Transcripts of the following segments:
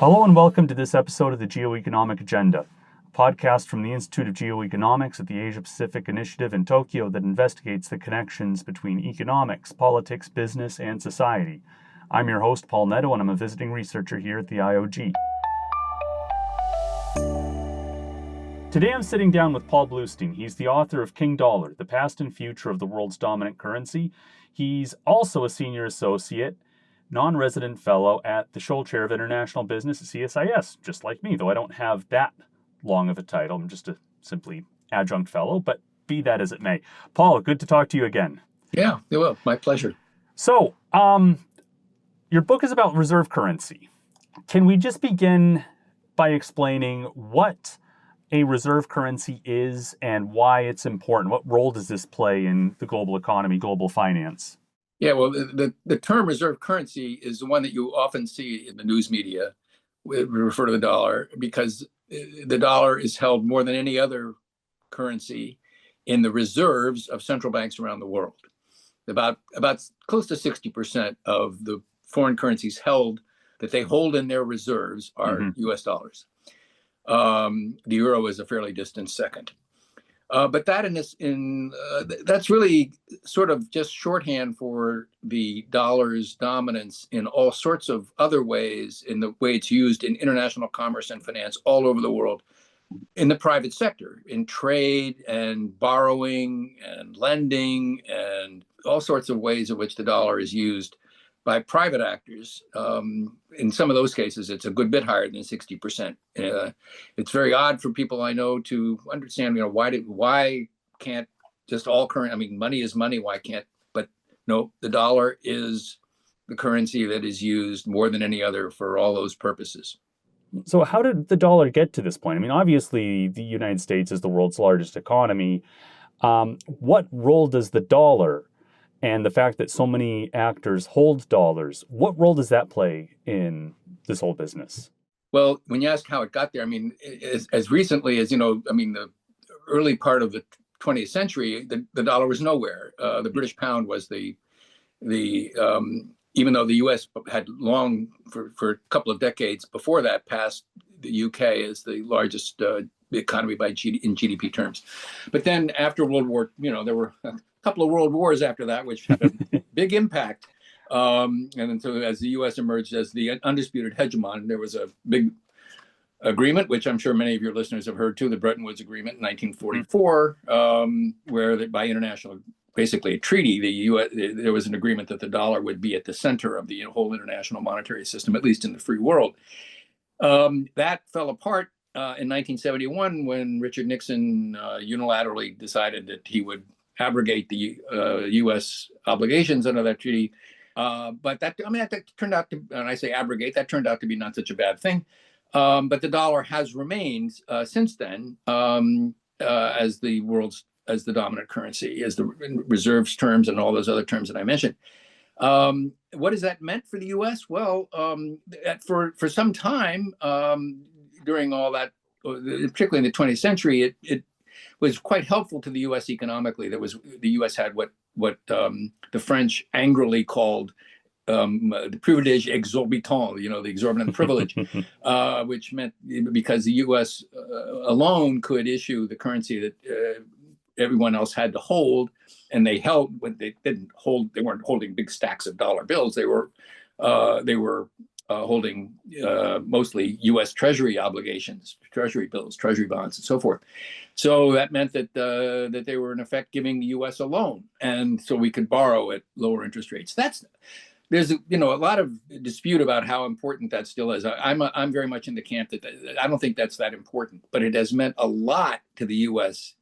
Hello and welcome to this episode of the Geoeconomic Agenda, a podcast from the Institute of Geoeconomics at the Asia-Pacific Initiative in Tokyo that investigates the connections between economics, politics, business, and society. I'm your host, Paul Nadeau, and I'm a visiting researcher here at the IOG. Today I'm sitting down with Paul Blustein. He's the author of King Dollar, The Past and Future of the World's Dominant Currency. He's also a senior associate non-resident fellow at the Scholl Chair of International Business at CSIS, just like me, though I don't have that long of a title. I'm just a simply adjunct fellow, but be that as it may. Paul, good to talk to you again. Yeah, well, my pleasure. So, your book is about reserve currency. Can we just begin by explaining what a reserve currency is and why it's important? What role does this play in the global economy, global finance? Yeah, well, the term reserve currency is the one that you often see in the news media. We refer to the dollar because the dollar is held more than any other currency in the reserves of central banks around the world. About close to 60% of the foreign currencies held that they hold in their reserves are U.S. dollars. The euro is a fairly distant second. But that's really sort of just shorthand for the dollar's dominance in all sorts of other ways, in the way it's used in international commerce and finance all over the world, in the private sector, in trade and borrowing and lending and all sorts of ways in which the dollar is used by private actors. In some of those cases, it's a good bit higher than 60%. It's very odd for people I know to understand, why can't just all current, money is money, why can't, but no, the dollar is the currency that is used more than any other for all those purposes. So how did the dollar get to this point? Obviously, the United States is the world's largest economy. What role does the dollar and the fact that so many actors hold dollars, what role does that play in this whole business? Well, when you ask how it got there, as recently as, the early part of the 20th century, the dollar was nowhere. The British pound was even though the U.S. had long, for a couple of decades before that, passed the U.K. as the largest economy in GDP terms. But then after World War, there were a couple of world wars after that, which had a big impact. And so as the U.S. emerged as the undisputed hegemon, there was a big agreement, which I'm sure many of your listeners have heard too, the Bretton Woods Agreement in 1944, where by international, basically a treaty, there was an agreement that the dollar would be at the center of the whole international monetary system, at least in the free world. That fell apart in 1971 when Richard Nixon unilaterally decided that he would abrogate the U.S. obligations under that treaty. But that turned out to, and I say abrogate, that turned out to be not such a bad thing. But the dollar has remained since then as the dominant currency, as the reserves terms and all those other terms that I mentioned. What has that meant for the U.S.? Well, for some time during all that, particularly in the 20th century, it was quite helpful to the U.S. economically. The U.S. had what the French angrily called the privilege exorbitant, the exorbitant privilege, which meant because the U.S. Alone could issue the currency that everyone else had to hold, and they held, but they weren't holding big stacks of dollar bills. They were holding mostly U.S. Treasury obligations, Treasury bills, Treasury bonds, and so forth. So that meant that they were in effect giving the U.S. a loan, and so we could borrow at lower interest rates. There's a lot of dispute about how important that still is. I'm very much in the camp that I don't think that's that important, but it has meant a lot to the U.S.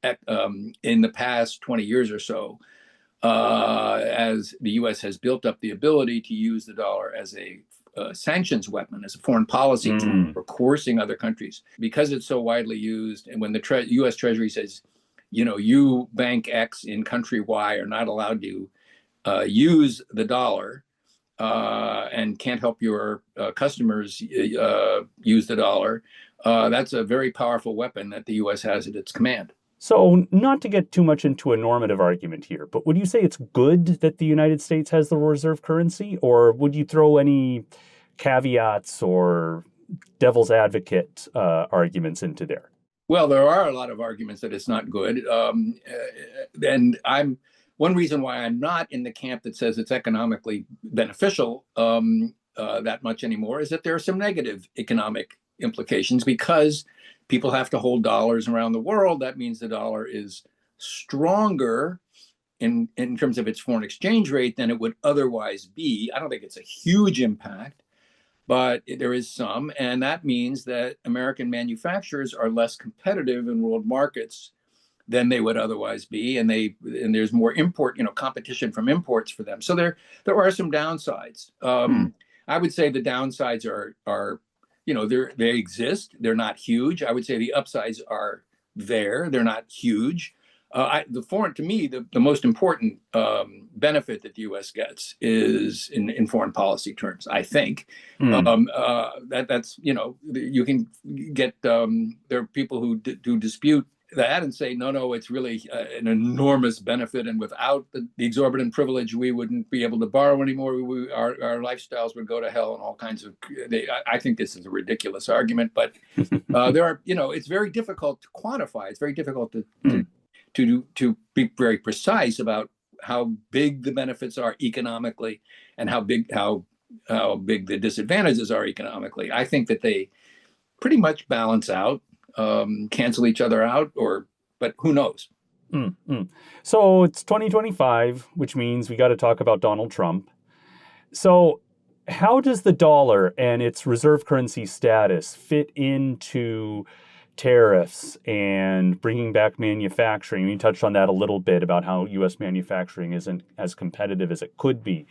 In the past 20 years or so, as the U.S. has built up the ability to use the dollar as a sanctions weapon, as a foreign policy tool for coercing other countries, because it's so widely used. And when the U.S. Treasury says, you bank X in country Y are not allowed to use the dollar and can't help your customers use the dollar, that's a very powerful weapon that the U.S. has at its command. So not to get too much into a normative argument here, but would you say it's good that the United States has the reserve currency, or would you throw any caveats or devil's advocate arguments into there? Well, there are a lot of arguments that it's not good. And one reason why I'm not in the camp that says it's economically beneficial that much anymore is that there are some negative economic implications because people have to hold dollars around the world. That means the dollar is stronger in terms of its foreign exchange rate than it would otherwise be. I don't think it's a huge impact, but there is some, and that means that American manufacturers are less competitive in world markets than they would otherwise be, and there's more competition from imports for them. So there are some downsides. I would say the downsides are they exist. They're not huge. I would say the upsides are there. They're not huge. To me, the most important benefit that the U.S. gets is in foreign policy terms. I think that's you can get there are people who dispute that and say no, it's really an enormous benefit, and without the exorbitant privilege, we wouldn't be able to borrow anymore. Our lifestyles would go to hell, and all kinds of. I think this is a ridiculous argument, but there are it's very difficult to quantify. It's very difficult to be very precise about how big the benefits are economically and how big the disadvantages are economically. I think that they pretty much balance out, cancel each other out, but who knows? So it's 2025, which means we got to talk about Donald Trump. So how does the dollar and its reserve currency status fit into tariffs and bringing back manufacturing? You touched on that a little bit about how U.S. manufacturing isn't as competitive as it could be.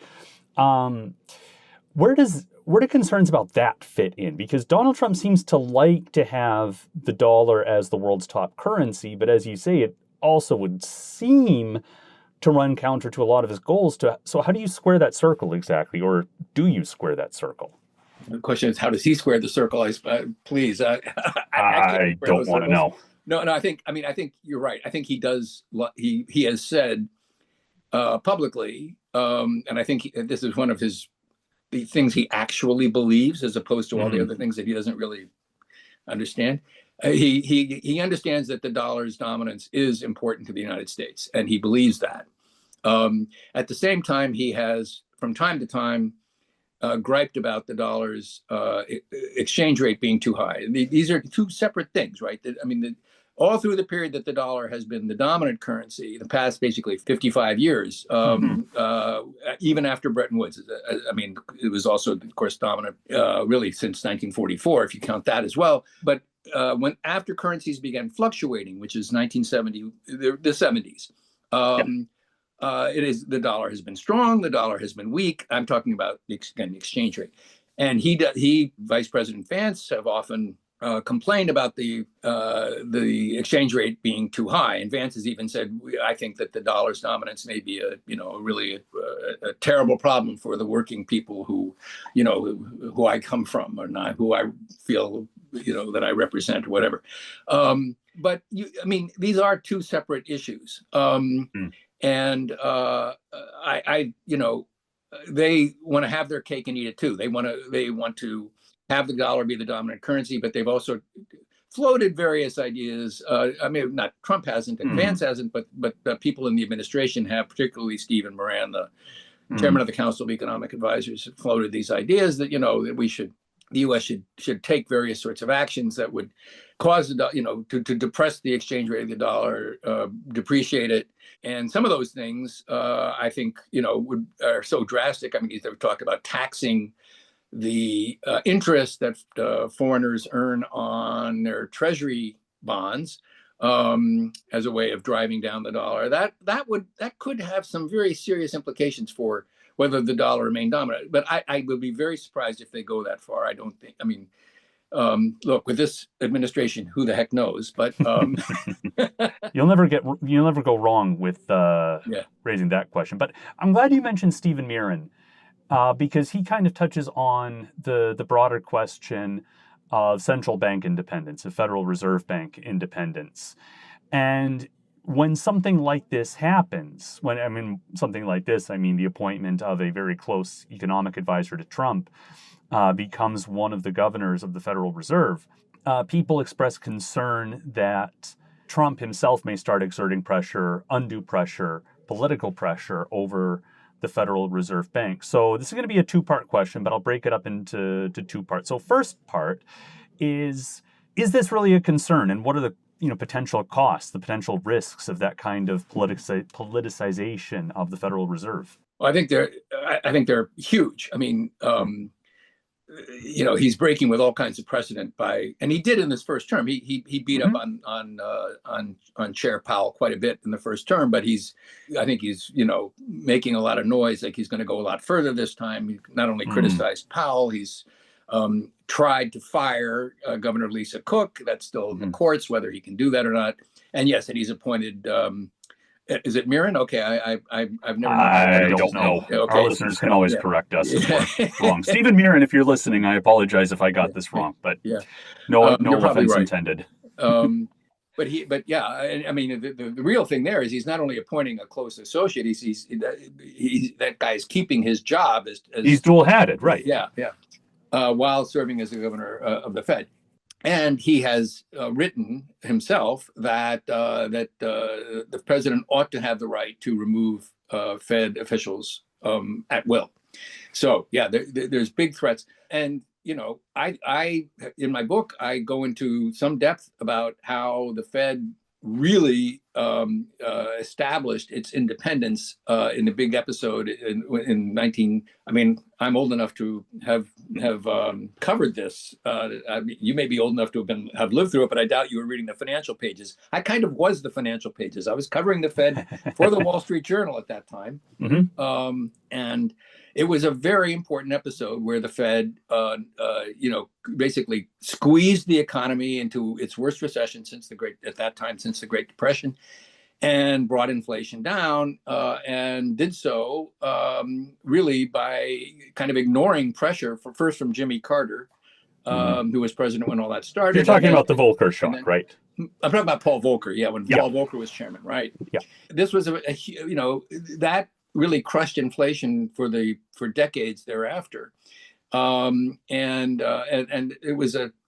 Where do concerns about that fit in? Because Donald Trump seems to like to have the dollar as the world's top currency, but as you say, it also would seem to run counter to a lot of his goals. So how do you square that circle exactly, or do you square that circle? The question is, how does he square the circle? Please, I don't want to know. No. I think you're right. I think he does. He has said publicly, and I think this is one of the things he actually believes, as opposed to all the other things that he doesn't really understand. He understands that the dollar's dominance is important to the United States, and he believes that. At the same time, he has, from time to time, griped about the dollar's exchange rate being too high. These are two separate things, right? All through the period that the dollar has been the dominant currency, the past basically 55 years, even after Bretton Woods. It was also, of course, dominant really since 1944, if you count that as well. But after currencies began fluctuating, which is 1970, the 70s, the dollar has been strong, the dollar has been weak. I'm talking about the exchange rate. And Vice President Vance have often complained about the exchange rate being too high, and Vance has even said, "I think that the dollar's dominance may be a terrible problem for the working people who I come from, or not who I feel that I represent, or whatever." But these are two separate issues, and they want to have their cake and eat it too. They want to have the dollar be the dominant currency, but they've also floated various ideas. Not Trump hasn't, and Vance hasn't, but people in the administration have, particularly Stephen Moran, the chairman of the Council of Economic Advisors, have floated these ideas that that the U.S. should take various sorts of actions that would cause to depress the exchange rate of the dollar, depreciate it, and some of those things I think are so drastic. They've talked about taxing the interest that foreigners earn on their treasury bonds as a way of driving down the dollar. That could have some very serious implications for whether the dollar remained dominant. But I would be very surprised if they go that far. I don't think. Look, with this administration, who the heck knows? But you'll never go wrong with raising that question. But I'm glad you mentioned Stephen Moran. Because he kind of touches on the broader question of central bank independence, of Federal Reserve Bank independence. And when something like this happens, the appointment of a very close economic advisor to Trump, becomes one of the governors of the Federal Reserve, people express concern that Trump himself may start exerting pressure, undue pressure, political pressure over the Federal Reserve Bank. So this is going to be a two-part question, but I'll break it up into two parts. So first part is this really a concern, and what are the potential costs, the potential risks of that kind of politicization of the Federal Reserve? Well, I think they're huge. I mean, he's breaking with all kinds of precedent and he did in his first term. He beat up on Chair Powell quite a bit in the first term, but I think he's making a lot of noise. Like he's going to go a lot further this time. He not only criticized Powell, he's tried to fire Governor Lisa Cook. That's still in the courts whether he can do that or not. And yes, and he's appointed. Is it Mirren? Okay, I've never. I don't know. Okay. Our listeners can always correct us if we're wrong. Stephen Mirren, if you're listening, I apologize if I got this wrong, but no offense intended. But yeah, I mean, the real thing there is he's not only appointing a close associate. He's that guy's keeping his job as he's dual-hatted, right? Yeah. While serving as the governor of the Fed. And he has written himself that the president ought to have the right to remove Fed officials at will. So yeah, there's big threats, and I in my book I go into some depth about how the Fed really established its independence in the big episode in 19. I mean, I'm old enough to have covered this. You may be old enough to have lived through it, but I doubt you were reading the financial pages. I kind of was the financial pages. I was covering the Fed for the Wall Street Journal at that time, and it was a very important episode where the Fed, basically squeezed the economy into its worst recession since the Great Depression, and brought inflation down, and did so really by kind of ignoring pressure first from Jimmy Carter, who was president when all that started. You're talking about the Volcker shock, right? I'm talking about Paul Volcker, when Paul Volcker was chairman, right? Yeah. This was that really crushed inflation for decades thereafter, and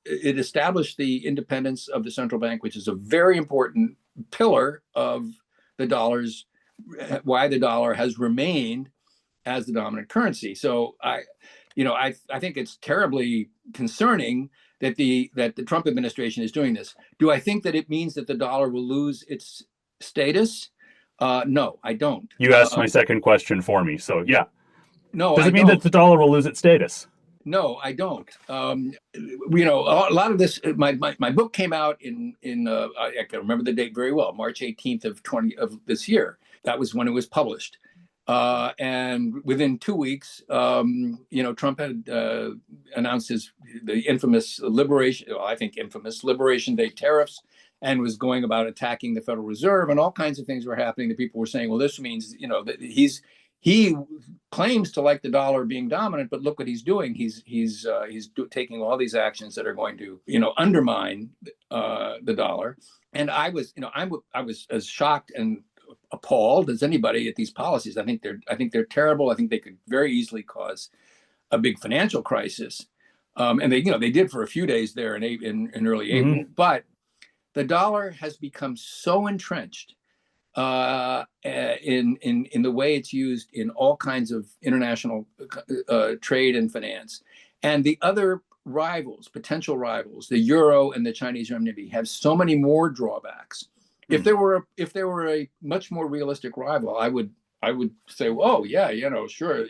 it established the independence of the central bank, which is a very important pillar of the dollar's, why the dollar has remained as the dominant currency. So I think it's terribly concerning that the Trump administration is doing this. Do I think that it means that the dollar will lose its status? No, I don't. You asked my second question for me, so yeah. No, does it mean that the dollar will lose its status? No, I don't. A lot of this. My book came out in I can remember the date very well, March 18th of this year. That was when it was published, and within 2 weeks, Trump had announced the infamous Liberation Day tariffs, and was going about attacking the Federal Reserve, and all kinds of things were happening. The people were saying, well, this means, that he claims to like the dollar being dominant, but look what he's doing. He's taking all these actions that are going to, undermine the dollar. And I was as shocked and appalled as anybody at these policies. I think they're terrible. I think they could very easily cause a big financial crisis. And they did for a few days there in early April, but the dollar has become so entrenched in the way it's used in all kinds of international trade and finance, and the other potential rivals, the euro and the Chinese renminbi, have so many more drawbacks. If there were a much more realistic rival, I would say, oh yeah, sure.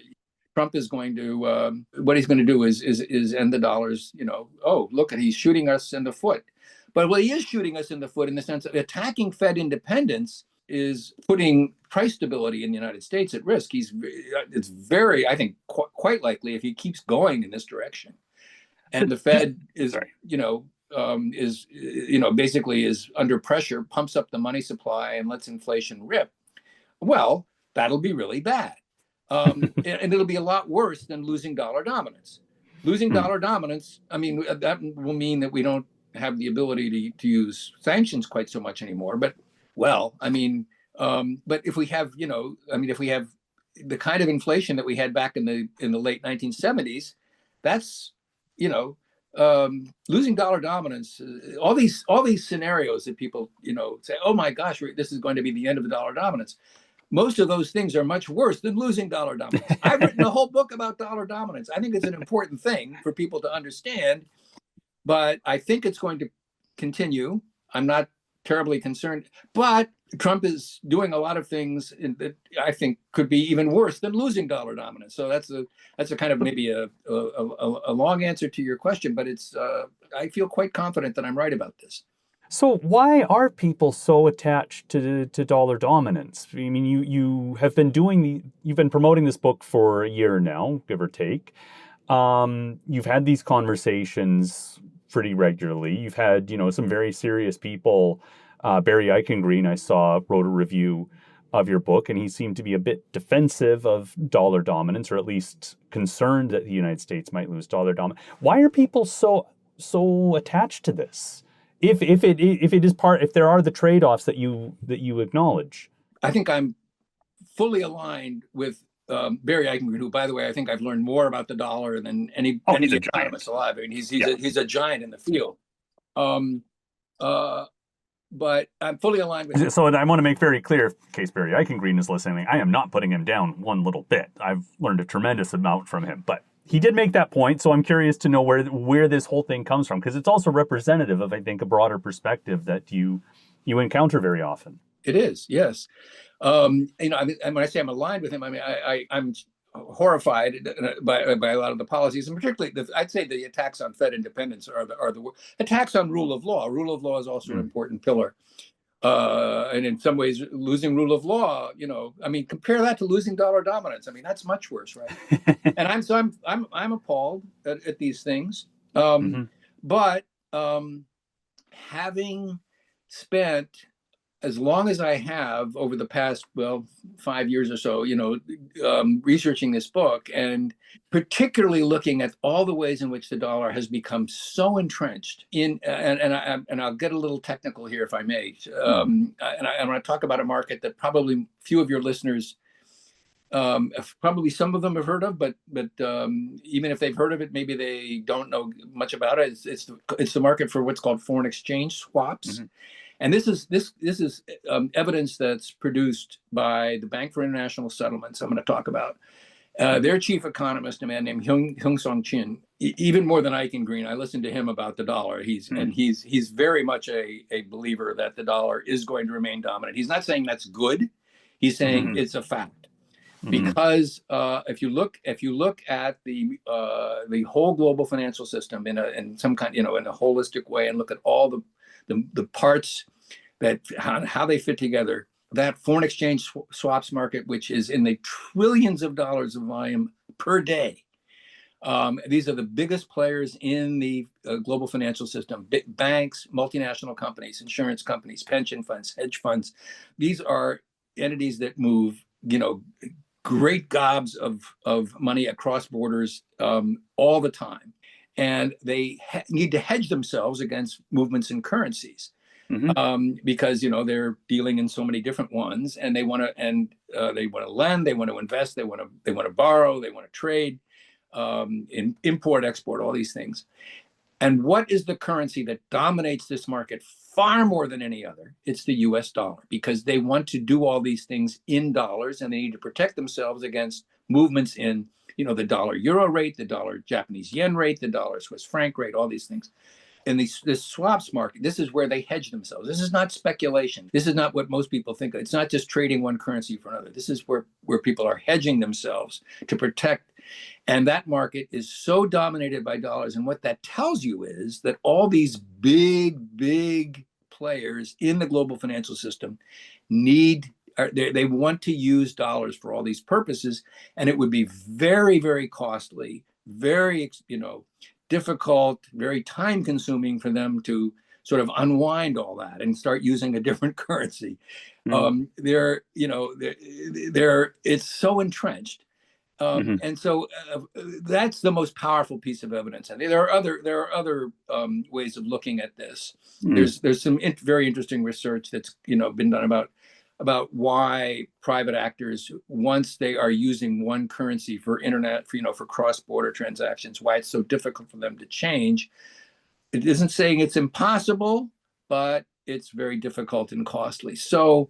Trump is going to what he's going to do is end the dollar's. Oh, look, he's shooting us in the foot. But he is shooting us in the foot in the sense of attacking Fed independence is putting price stability in the United States at risk. It's very, I think, quite likely if he keeps going in this direction, and the Fed is, basically is under pressure, pumps up the money supply and lets inflation rip. Well, that'll be really bad, and it'll be a lot worse than losing dollar dominance. Losing dollar dominance, I mean, that will mean that we don't have the ability to use sanctions quite so much anymore. But if we have, if we have the kind of inflation that we had back in the late 1970s, That's, you know, losing dollar dominance. All these scenarios that people, say, oh my gosh, this is going to be the end of the dollar dominance. Most of those things are much worse than losing dollar dominance. I've written a whole book about dollar dominance. I think it's an important thing for people to understand, but I think it's going to continue. I'm not terribly concerned, but Trump is doing a lot of things that I think could be even worse than losing dollar dominance. So that's a kind of maybe a long answer to your question, but it's I feel quite confident that I'm right about this. So why are people so attached to dollar dominance? I mean, you have been you've been promoting this book for a year now, give or take. You've had these conversations pretty regularly. You've had, some very serious people. Barry Eichengreen, I saw, wrote a review of your book, and he seemed to be a bit defensive of dollar dominance, or at least concerned that the United States might lose dollar dominance. Why are people so attached to this? If there are the trade-offs that you acknowledge. I think I'm fully aligned with Barry Eichengreen, who, by the way, I think I've learned more about the dollar than any economist alive. I mean, he's a giant in the field. But I'm fully aligned with him. So I want to make very clear, in case Barry Eichengreen is listening, I am not putting him down one little bit. I've learned a tremendous amount from him, but he did make that point, so I'm curious to know where this whole thing comes from, because it's also representative of, I think, a broader perspective that you encounter very often. It is, yes. When I say I'm aligned with him, I mean I'm horrified by a lot of the policies, and particularly I'd say the attacks on Fed independence are the attacks on rule of law. Rule of law is also an important pillar. And in some ways, losing rule of law, I mean, compare that to losing dollar dominance. I mean, that's much worse, right? And I'm appalled at these things. But having spent as long as I have over the past 5 years or so, researching this book, and particularly looking at all the ways in which the dollar has become so entrenched in, and I'll get a little technical here if I may, and I want to talk about a market that probably few of your listeners, probably some of them have heard of, but even if they've heard of it, maybe they don't know much about it. It's the market for what's called foreign exchange swaps. And this is evidence that's produced by the Bank for International Settlements. I'm going to talk about their chief economist, a man named Hyung Song Chin. Even more than Eichengreen, I listened to him about the dollar. He's very much a believer that the dollar is going to remain dominant. He's not saying that's good. He's saying it's a fact. Because if you look at the whole global financial system in some kind, in a holistic way, and look at all the parts that how they fit together, that foreign exchange swaps market, which is in the trillions of dollars of volume per day. These are the biggest players in the global financial system: big banks, multinational companies, insurance companies, pension funds, hedge funds. These are entities that move, great gobs of money across borders all the time. And they need to hedge themselves against movements in currencies because they're dealing in so many different ones, and they want to lend, they want to invest, they want to borrow, they want to trade, import, export, all these things. And what is the currency that dominates this market far more than any other? It's the U.S. dollar, because they want to do all these things in dollars, and they need to protect themselves against movements in the dollar euro rate, the dollar Japanese yen rate, the dollar Swiss franc rate, all these things. In this swaps market, this is where they hedge themselves. This is not speculation. This is not what most people think. It's not just trading one currency for another. This is where people are hedging themselves to protect. And that market is so dominated by dollars. And what that tells you is that all these big players in the global financial system they want to use dollars for all these purposes, and it would be very, very costly, very difficult, very time consuming for them to sort of unwind all that and start using a different currency. It's so entrenched, and so that's the most powerful piece of evidence. And there are other ways of looking at this. There's some very interesting research that's been done about about why private actors, once they are using one currency for internet, for cross-border transactions, why it's so difficult for them to change. It isn't saying it's impossible, but it's very difficult and costly. So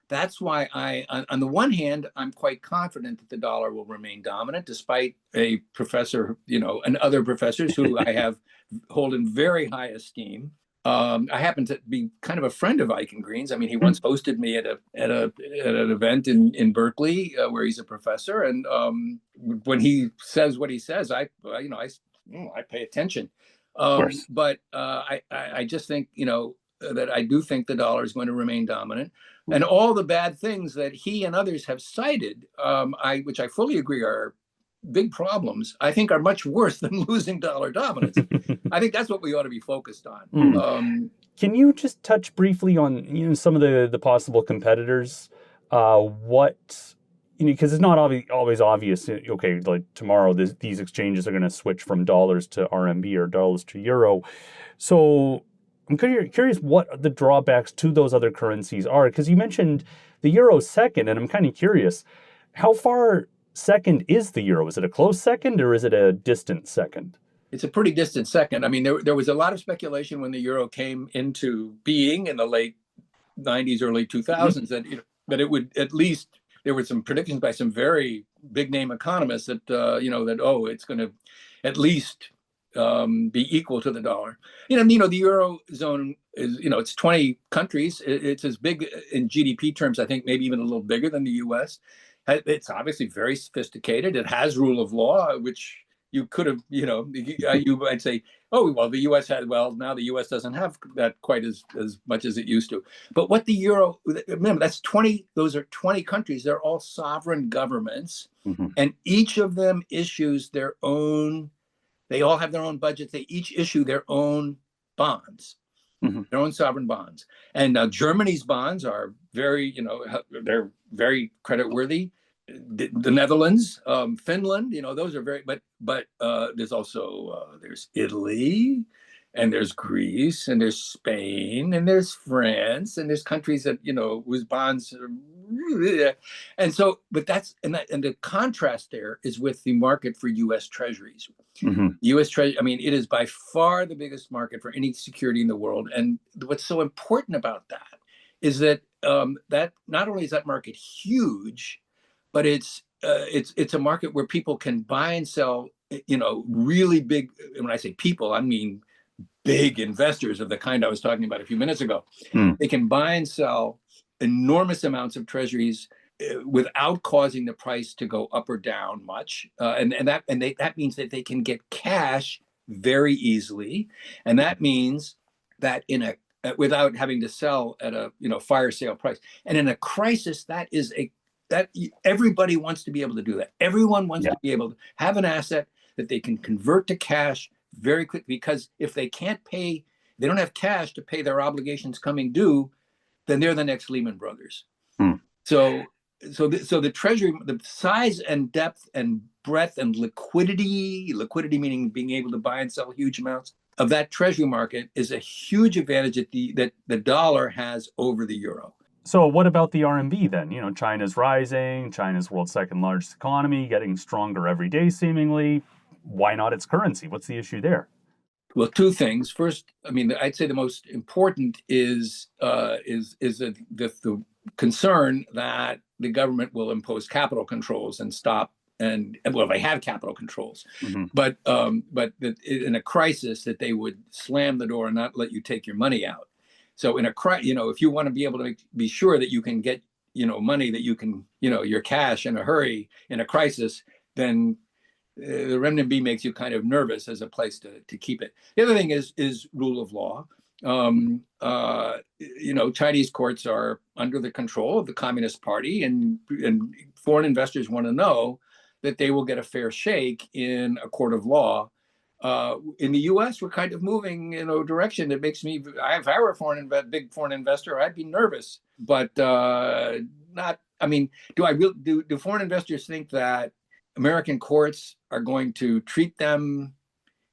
that's why on the one hand, I'm quite confident that the dollar will remain dominant, despite a professor, and other professors who I hold in very high esteem. I happen to be kind of a friend of Eichengreen's. I mean, he once hosted me at an event in Berkeley where he's a professor, and when he says what he says, I pay attention. But I just think that I do think the dollar is going to remain dominant, and all the bad things that he and others have cited, which I fully agree are big problems, I think are much worse than losing dollar dominance. I think that's what we ought to be focused on. Can you just touch briefly on some of the possible competitors? Because it's not always obvious. Okay, like tomorrow these exchanges are going to switch from dollars to RMB or dollars to euro. So I'm curious what the drawbacks to those other currencies are, because you mentioned the euro second, and I'm kind of curious, how far second is the euro? Is it a close second or is it a distant second? It's a pretty distant second. I mean, there was a lot of speculation when the euro came into being in the late 90s, early 2000s, that it would at least, there were some predictions by some very big name economists that, it's going to at least be equal to the dollar. The Eurozone is, it's 20 countries. It's as big in GDP terms, I think maybe even a little bigger than the US. It's obviously very sophisticated. It has rule of law, which you could have, I'd say, oh, well, the US now the US doesn't have that quite as much as it used to. But what the euro, remember, those are 20 countries. They're all sovereign governments. And each of them issues their own, they all have their own budgets. They each issue their own bonds, their own sovereign bonds. And now Germany's bonds are very, they're very creditworthy. The Netherlands, Finland, those are very, but there's also there's Italy, and there's Greece, and there's Spain, and there's France, and there's countries that whose bonds are, and so, but and the contrast there is with the market for U.S. Treasuries. U.S. Treasury, I mean, it is by far the biggest market for any security in the world, and what's so important about that is that that not only is that market huge, but it's a market where people can buy and sell, really big. And when I say people, I mean big investors of the kind I was talking about a few minutes ago. They can buy and sell enormous amounts of treasuries without causing the price to go up or down much, and that means that they can get cash very easily, and that means that without having to sell at a fire sale price. And in a crisis, that everybody wants to be able to do that. Everyone wants to be able to have an asset that they can convert to cash very quickly, because if they can't pay, they don't have cash to pay their obligations coming due, then they're the next Lehman Brothers. So the treasury, the size and depth and breadth and liquidity meaning being able to buy and sell huge amounts of that treasury market, is a huge advantage that the dollar has over the euro. So what about the RMB then? China's rising, China's world's second largest economy, getting stronger every day seemingly. Why not its currency? What's the issue there? Well, two things. First, I mean, I'd say the most important is the concern that the government will impose capital controls and stop, and well, they have capital controls, but that in a crisis that they would slam the door and not let you take your money out. So in if you want to be able to be sure that you can get, money, that you can, your cash in a hurry in a crisis, then the renminbi makes you kind of nervous as a place to keep it. The other thing is rule of law. Chinese courts are under the control of the Communist Party, and foreign investors want to know that they will get a fair shake in a court of law. In the U.S., we're kind of moving in a direction that makes me, if I were a big foreign investor, I'd be nervous, but not. I mean, do foreign investors think that American courts are going to treat them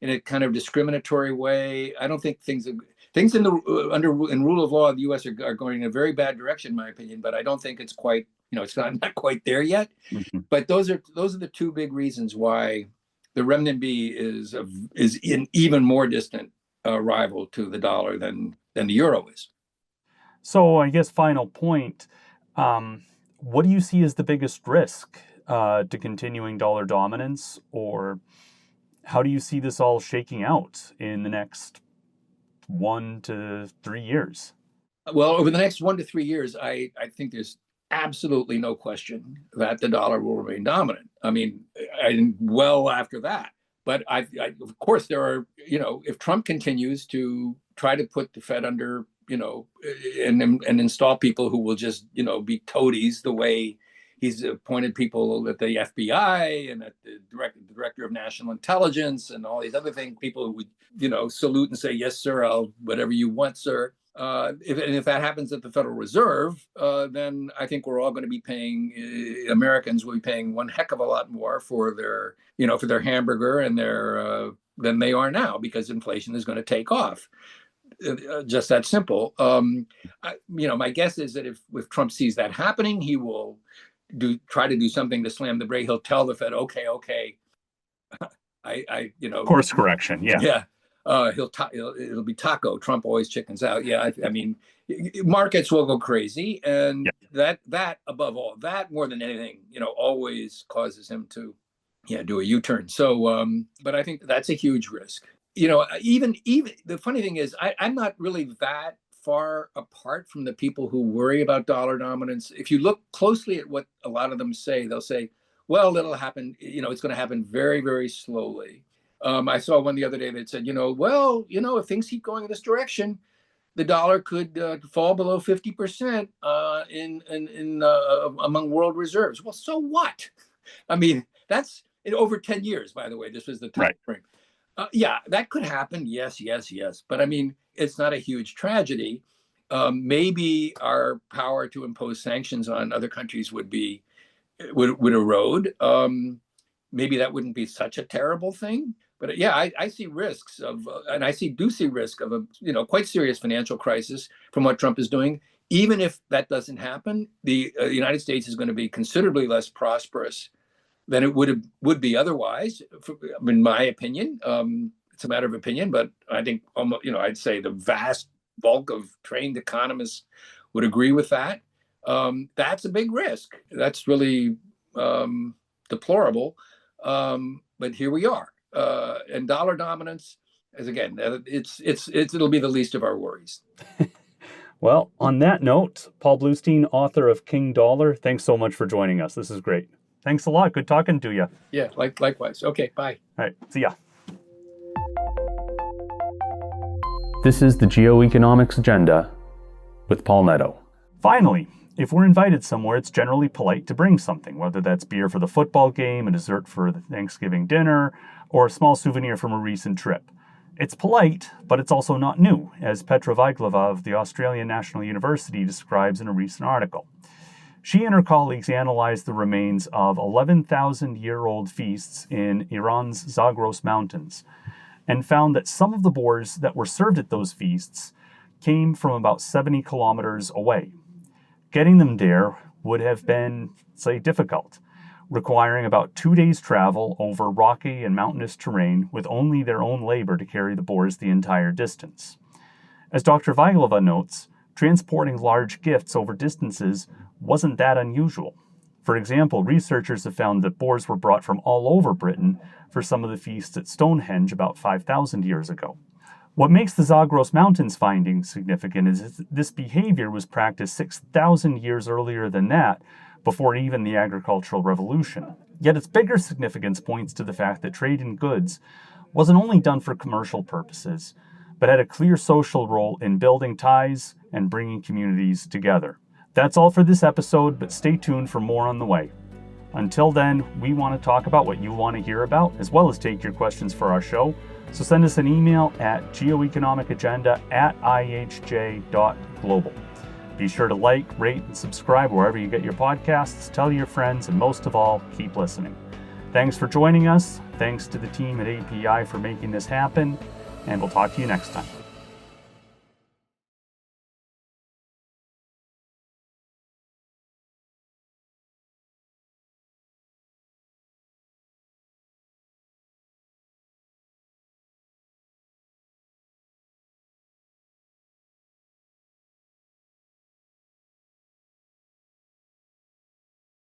in a kind of discriminatory way? I don't think things in rule of law of the U.S. are going in a very bad direction, in my opinion. But I don't think it's quite, it's not quite there yet. Mm-hmm. But those are the two big reasons why the renminbi is an even more distant rival to the dollar than the euro is. So I guess final point, what do you see as the biggest risk to continuing dollar dominance, or how do you see this all shaking out in the next 1 to 3 years? Well, over the next 1 to 3 years, I think there's absolutely no question that the dollar will remain dominant. I mean, well after that. But of course, there are, if Trump continues to try to put the Fed under, and install people who will just, be toadies the way he's appointed people at the FBI and at the director of national intelligence and all these other things, people who would, salute and say, yes, sir, I'll whatever you want, sir. If that happens at the Federal Reserve, then I think we're all going to be paying, Americans will be paying one heck of a lot more for their, for their hamburger and than they are now, because inflation is going to take off. Just that simple. My guess is that if Trump sees that happening, he will try to do something to slam the brake. He'll tell the Fed, okay, course correction. Yeah. Yeah. It'll be taco. Trump always chickens out. Yeah, I mean, markets will go crazy, and that above all, that more than anything, always causes him to, do a U-turn. So, but I think that's a huge risk. Even the funny thing is, I'm not really that far apart from the people who worry about dollar dominance. If you look closely at what a lot of them say, they'll say, well, it'll happen. It's going to happen very, very slowly. I saw one the other day that said, if things keep going in this direction, the dollar could fall below 50% among world reserves. Well, so what? I mean, that's in over 10 years, by the way. This was the time frame. That could happen. Yes. But I mean, it's not a huge tragedy. Maybe our power to impose sanctions on other countries would erode. Maybe that wouldn't be such a terrible thing. But I see risks of, and I do see risk of a quite serious financial crisis from what Trump is doing. Even if that doesn't happen, the United States is going to be considerably less prosperous than it would be otherwise, in my opinion. It's a matter of opinion, but I think I'd say the vast bulk of trained economists would agree with that. That's a big risk. That's really deplorable. But here we are. And dollar dominance, it'll be the least of our worries. Well, on that note, Paul Blustein, author of King Dollar, thanks so much for joining us. This is great. Thanks a lot. Good talking to you. Yeah, likewise. Okay, bye. All right, see ya. This is the Geoeconomics Agenda with Paul Nadeau. Finally, if we're invited somewhere, it's generally polite to bring something, whether that's beer for the football game, a dessert for the Thanksgiving dinner, or a small souvenir from a recent trip. It's polite, but it's also not new, as Petra Vaglova of the Australian National University describes in a recent article. She and her colleagues analyzed the remains of 11,000-year-old feasts in Iran's Zagros Mountains and found that some of the boars that were served at those feasts came from about 70 kilometers away. Getting them there would have been, say, difficult, requiring about 2 days' travel over rocky and mountainous terrain with only their own labor to carry the boars the entire distance. As Dr. Vaglova notes, transporting large gifts over distances wasn't that unusual. For example, researchers have found that boars were brought from all over Britain for some of the feasts at Stonehenge about 5,000 years ago. What makes the Zagros Mountains findings significant is that this behavior was practiced 6,000 years earlier than that, before even the agricultural revolution. Yet its bigger significance points to the fact that trade in goods wasn't only done for commercial purposes, but had a clear social role in building ties and bringing communities together. That's all for this episode, but stay tuned for more on the way. Until then, we want to talk about what you want to hear about, as well as take your questions for our show. So send us an email at geoeconomicagenda@ihj.global. Be sure to like, rate, and subscribe wherever you get your podcasts. Tell your friends, and most of all, keep listening. Thanks for joining us. Thanks to the team at API for making this happen, and we'll talk to you next time.